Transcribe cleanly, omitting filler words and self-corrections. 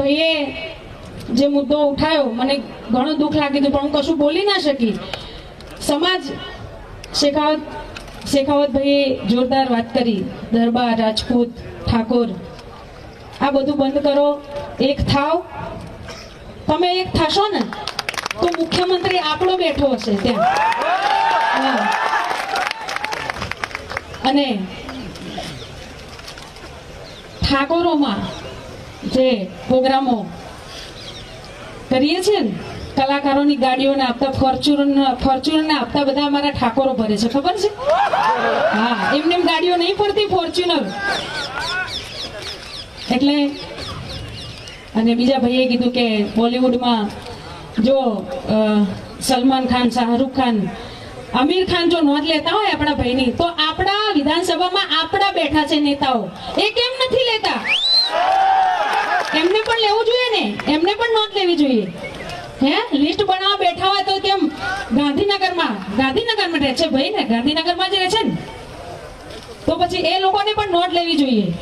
ભાઈએ જે મુદ્દો ઉઠાયો મને ઘણું દુઃખ લાગ્યું હતું, પણ હું કશું બોલી ના શકી. સમાજ શેખાવત ભાઈએ જોરદાર વાત કરી, દરબાર, રાજપૂત, ઠાકોર, આ બધું બંધ કરો, એક થાવ. તમે એક થશો ને તો મુખ્યમંત્રી આપણો બેઠો હશે ત્યાં. અને ઠાકોરોમાં જે પ્રોગ્રામો કરીએ છીએ ને, કલાકારોની ગાડીઓને આપતા, ફોર્ચ્યુનરને આપતા બધા અમારા ઠાકોરો ભરે છે, ખબર છે? હા, એમને ગાડીઓ નહીં ફરતી, ફોર્ચ્યુનર. એટલે અને બીજા ભાઈએ કીધું કે બોલિવૂડમાં જો સલમાન ખાન, શાહરૂખ ખાન, આમિર ખાન જો નોંધ લેતા હોય આપણા ભાઈની, તો આપણા વિધાનસભામાં આપણા બેઠા છે નેતાઓ, એ કેમ નથી લેતા? એમને પણ લેવું જોઈએ ને, એમને પણ નોંધ લેવી જોઈએ. હે, લિસ્ટ બનાવવા બેઠા હોય તો કેમ ગાંધીનગરમાં રહે છે ભાઈ ને, ગાંધીનગરમાં જ રહે છે ને, તો પછી એ લોકોને પણ નોંધ લેવી જોઈએ.